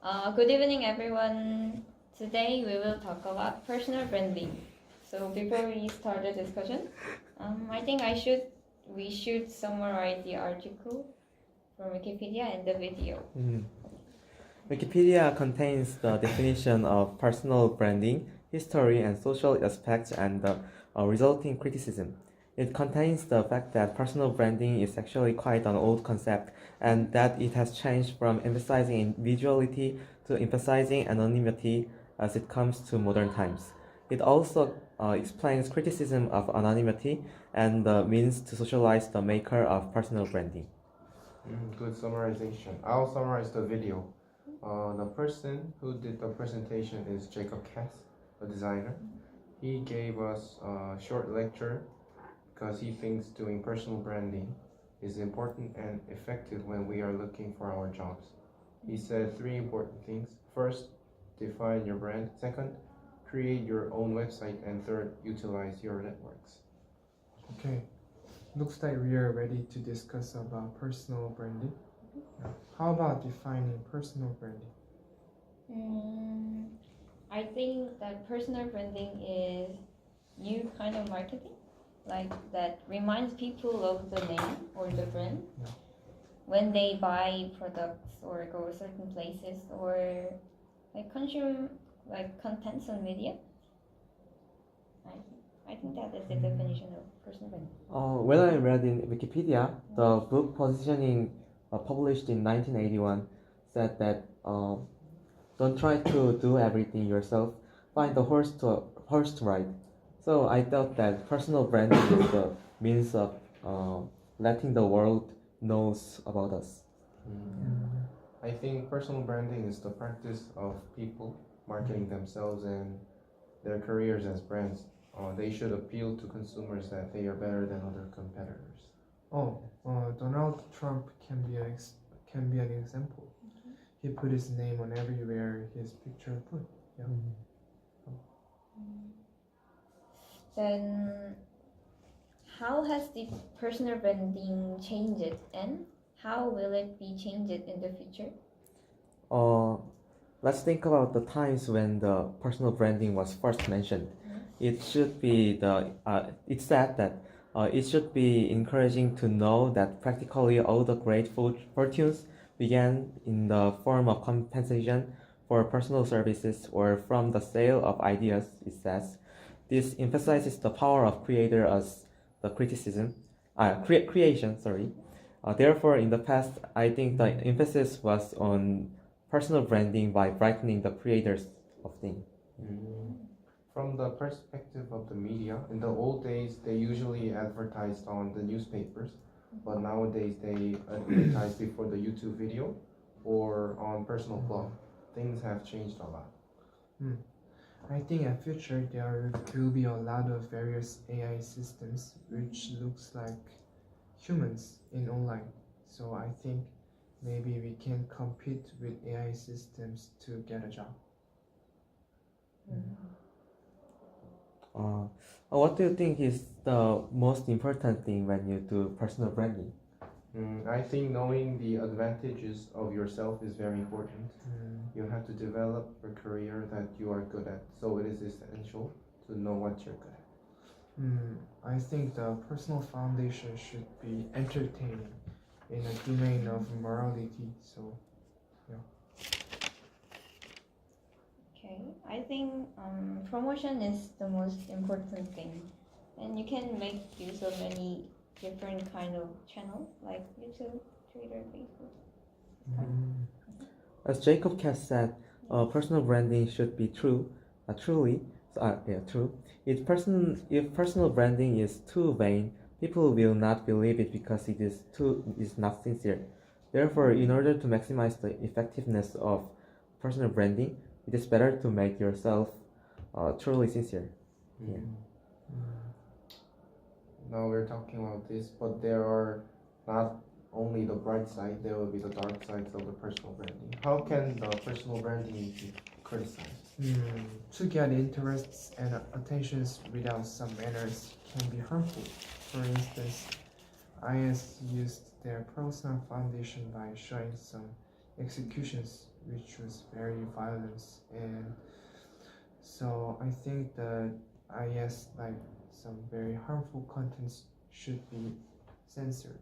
Good evening, everyone. Today we will talk about personal branding. So before we start the discussion, I think we should summarize the article from Wikipedia and the video. Wikipedia contains the definition of personal branding, history, and social aspects, and the resulting criticism. It contains the fact that personal branding is actually quite an old concept and that it has changed from emphasizing individuality to emphasizing anonymity as it comes to modern times. It also explains criticism of anonymity and the means to socialize the maker of personal branding. Good summarization. I'll summarize the video. The person who did the presentation is Jacob Cass, a designer. He gave us a short lecture because he thinks doing personal branding is important and effective when we are looking for our jobs. He said 3 important things. First, define your brand. Second, create your own website. And third, utilize your networks. Okay, looks like we are ready to discuss about personal branding. How about defining personal branding? I think that personal branding is new kind of marketing, like that reminds people of the name or the brand when they buy products or go certain places or like consume like contents on media. I think that is the definition of personal branding. When I read in Wikipedia, the book Positioning, published in 1981, said that don't try to do everything yourself. Find the horse to ride. So I thought that personal branding is the means of letting the world knows about us. I think personal branding is the practice of people marketing themselves and their careers as brands. They should appeal to consumers that they are better than other competitors. Donald Trump can be an example. He put his name on everywhere his picture put. Yeah. Then, how has the personal branding changed, and how will it be changed in the future? Let's think about the times when the personal branding was first mentioned. It should be it said that it should be encouraging to know that practically all the great fortunes began in the form of compensation for personal services or from the sale of ideas, it says. This emphasizes the power of creator as the creation. Therefore, in the past, I think the emphasis was on personal branding by brightening the creators of things. From the perspective of the media, in the old days, they usually advertised on the newspapers, but nowadays they advertise before the YouTube video or on personal blog. Things have changed a lot. I think in future there will be a lot of various AI systems which looks like humans in online. So I think maybe we can compete with AI systems to get a job. What do you think is the most important thing when you do personal branding? I think knowing the advantages of yourself is very important. You have to develop a career that you are good at, so it is essential to know what you're good at. I think the personal foundation should be entertaining in a domain of morality. So, yeah. Okay, I think promotion is the most important thing, and you can make use of many different kind of channels like YouTube, Twitter, Facebook. As Jacob Cass said, personal branding should be true. If personal branding is too vain, people will not believe it because it is not sincere. Therefore, in order to maximize the effectiveness of personal branding, it is better to make yourself truly sincere. Now we're talking about this, but there are not only the bright side, there will be the dark sides of the personal branding. How can the personal branding be criticized? To get interests and attentions without some manners can be harmful. For instance, IS used their personal foundation by showing some executions which was very violent, and so I think that I guess like some very harmful contents should be censored.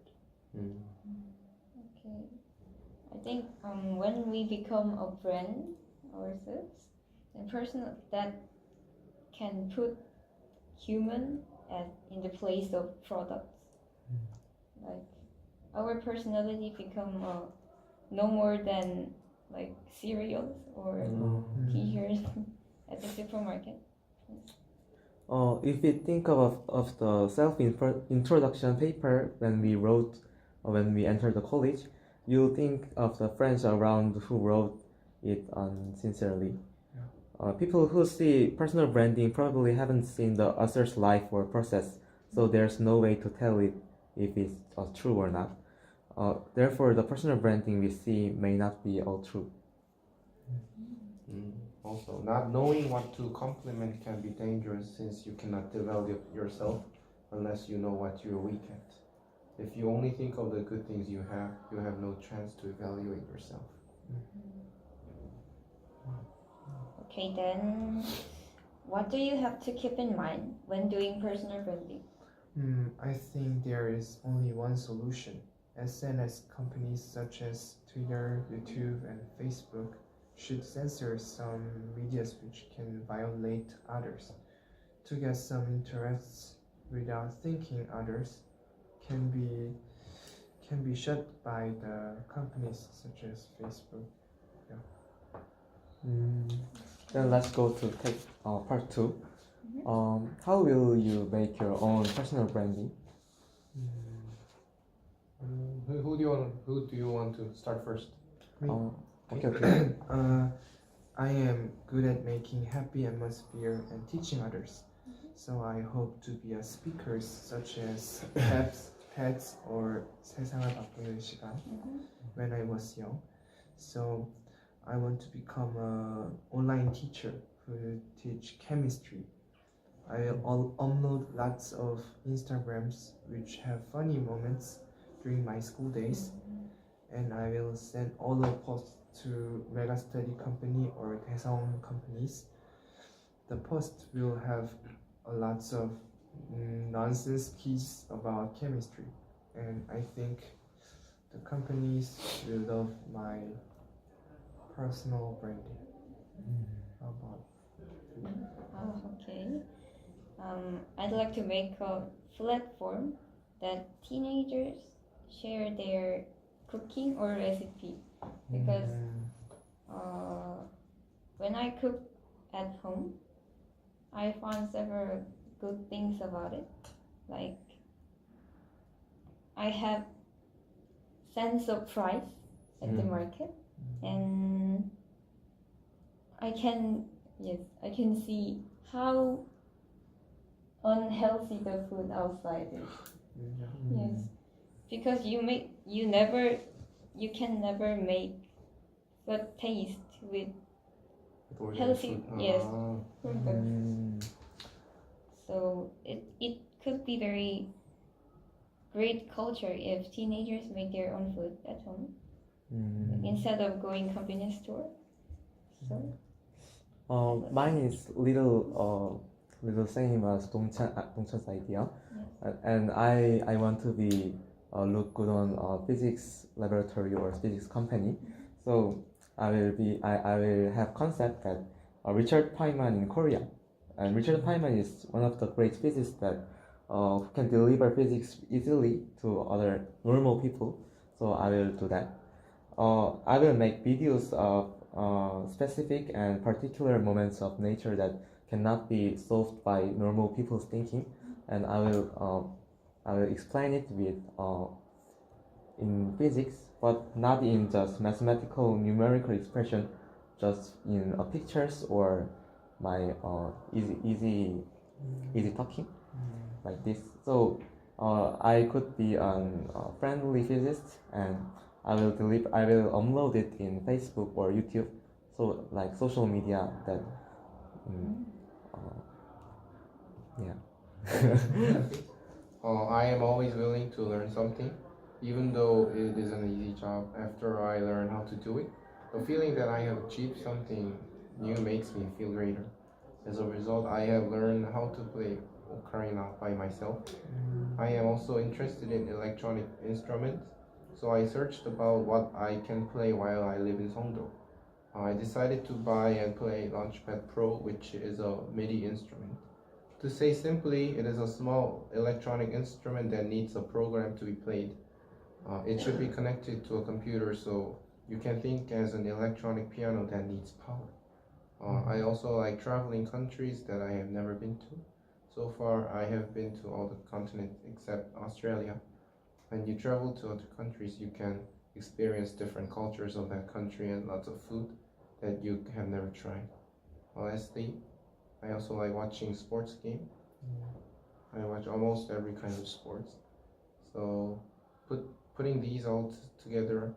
Mm. Okay. I think when we become a brand ourselves, a person that can put human in the place of products, like our personality become no more than like cereals or t-shirts at the supermarket. If we think of the self-introduction paper when we wrote, when we entered the college, you think of the friends around who wrote it sincerely. People who see personal branding probably haven't seen the author's life or process, so there's no way to tell it if it's true or not. Therefore, the personal branding we see may not be all true. Also, not knowing what to compliment can be dangerous since you cannot develop yourself unless you know what you're weak at. If you only think of the good things you have no chance to evaluate yourself. Okay, then what do you have to keep in mind when doing personal branding? I think there is only one solution. SNS companies such as Twitter, YouTube, and Facebook should censor some medias which can violate others. To get some interests without thinking others can be shut by the companies such as Facebook. Then let's go to part 2. How will you make your own personal branding? Who do you want to start first? Me. Okay. I am good at making happy atmosphere and teaching others. So I hope to be a speaker such as PETS or 세상을 바꾸는 시간 when I was young. So I want to become an online teacher who teach chemistry. I'll upload lots of Instagrams which have funny moments during my school days, and I will send all the posts to Mega Study Company or Daesung companies. The post will have lots of nonsense keys about chemistry, and I think the companies will love my personal branding. How about? Oh, okay. I'd like to make a platform that teenagers share their cooking or recipe, because when I cook at home, I found several good things about it. Like I have sense of price at the market, and I can see how unhealthy the food outside is. Yes, because you can never make the taste with healthy products. So it could be very great culture if teenagers make their own food at home instead of going convenience store. So Mine is little same as Dongchan's idea, and I want to be look good on physics laboratory or physics company. So I will have concept that Richard Feynman in Korea, and Richard Feynman is one of the great physicists that who can deliver physics easily to other normal people. So I will do that. I will make videos of specific and particular moments of nature that cannot be solved by normal people's thinking, and I will explain it with in physics, but not in just mathematical numerical expression, just in pictures or my easy talking like this. So I could be a friendly physicist, and I will upload it in Facebook or YouTube, so like social media that I am always willing to learn something, even though it is an easy job. After I learn how to do it, the The feeling that I have achieved something new makes me feel greater. As a result, I have learned how to play ocarina by myself. I am also interested in electronic instruments, so I searched about what I can play while I live in Songdo. I decided to buy and play Launchpad Pro, which is a MIDI instrument. To say simply, it is a small electronic instrument that needs a program to be played. It should be connected to a computer, so you can think as an electronic piano that needs power. I also like traveling countries that I have never been to. So far, I have been to all the continents except Australia. When you travel to other countries, you can experience different cultures of that country and lots of food that you have never tried. Lastly, I also like watching sports game. I watch almost every kind of sports. So putting these all together,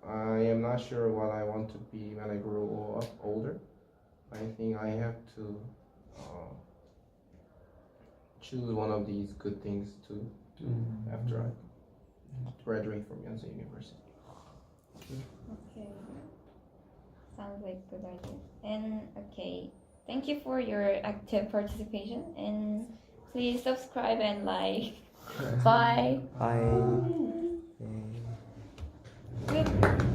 I am not sure what I want to be when I grow up older. I think I have to choose one of these good things to do after I graduate from Yonsei University. Okay. Sounds like a good idea. And okay, thank you for your active participation. And please subscribe and like. Bye. Bye. Good.